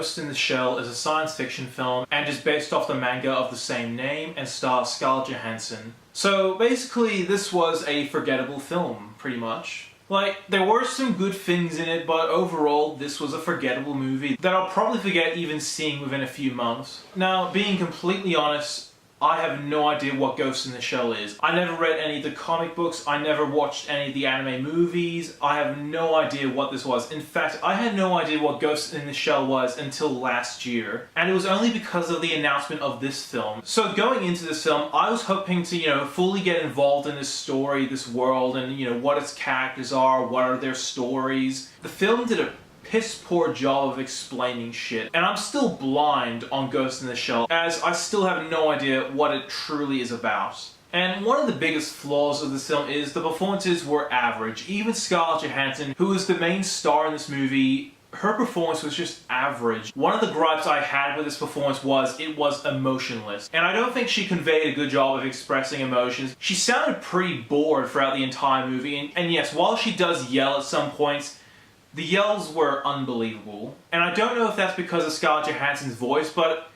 Ghost in the Shell is a science fiction film and is based off the manga of the same name and stars Scarlett Johansson. So basically this was a forgettable film, pretty much. Like, there were some good things in it, but overall this was a forgettable movie that I'll probably forget even seeing within a few months. Now, being completely honest, I have no idea what Ghost in the Shell is. I never read any of the comic books, I never watched any of the anime movies, I have no idea what this was. In fact, I had no idea what Ghost in the Shell was until last year. And it was only because of the announcement of this film. So going into this film, I was hoping to, fully get involved in this story, this world, and, what its characters are, what are their stories. The film did a piss poor job of explaining shit, and I'm still blind on Ghost in the Shell, as I still have no idea what it truly is about. And one of the biggest flaws of this film is the performances were average. Even Scarlett Johansson, who is the main star in this movie, her performance was just average. One of the gripes I had with this performance was it was emotionless. And I don't think she conveyed a good job of expressing emotions. She sounded pretty bored throughout the entire movie, and yes, while she does yell at some points, the yells were unbelievable. And I don't know if that's because of Scarlett Johansson's voice, but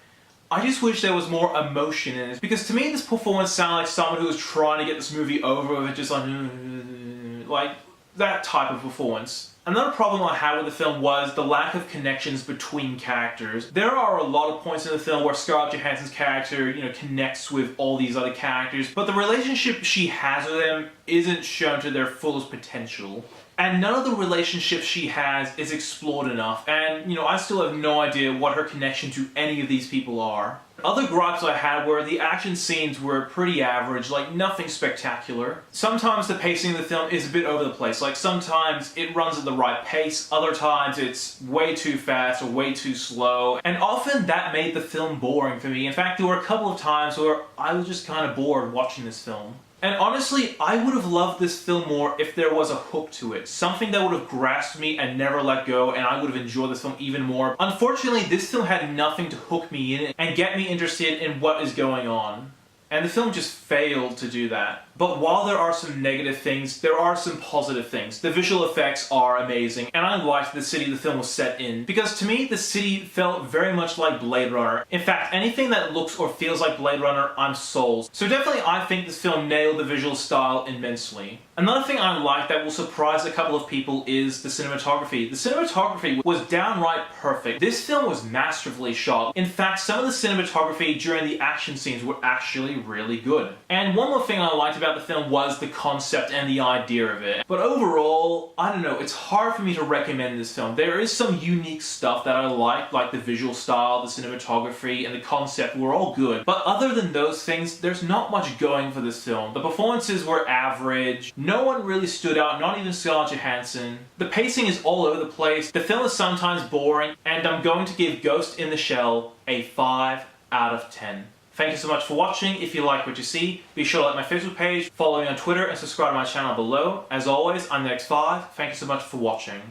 I just wish there was more emotion in it. Because to me, this performance sounded like someone who was trying to get this movie over with, just like that type of performance. Another problem I had with the film was the lack of connections between characters. There are a lot of points in the film where Scarlett Johansson's character, connects with all these other characters, but the relationship she has with them isn't shown to their fullest potential. And none of the relationships she has is explored enough, and I still have no idea what her connection to any of these people are. Other gripes I had were the action scenes were pretty average, like nothing spectacular. Sometimes the pacing of the film is a bit over the place, like sometimes it runs at the right pace, other times it's way too fast or way too slow, and often that made the film boring for me. In fact, there were a couple of times where I was just kind of bored watching this film. And honestly, I would have loved this film more if there was a hook to it. Something that would have grasped me and never let go, and I would have enjoyed this film even more. Unfortunately, this film had nothing to hook me in and get me interested in what is going on. And the film just failed to do that. But while there are some negative things, there are some positive things. The visual effects are amazing, and I liked the city the film was set in, because to me, the city felt very much like Blade Runner. In fact, anything that looks or feels like Blade Runner, I'm sold. So definitely I think this film nailed the visual style immensely. Another thing I like that will surprise a couple of people is the cinematography. The cinematography was downright perfect. This film was masterfully shot. In fact, some of the cinematography during the action scenes were actually really good. And one more thing I liked about the film was the concept and the idea of it. But overall, I don't know, it's hard for me to recommend this film. There is some unique stuff that I like the visual style, the cinematography, and the concept were all good. But other than those things, there's not much going for this film. The performances were average. No one really stood out, not even Scarlett Johansson. The pacing is all over the place. The film is sometimes boring, and I'm going to give Ghost in the Shell a 5 out of 10. Thank you so much for watching. If you like what you see, be sure to like my Facebook page, follow me on Twitter, and subscribe to my channel below. As always, I'm NETX5. Thank you so much for watching.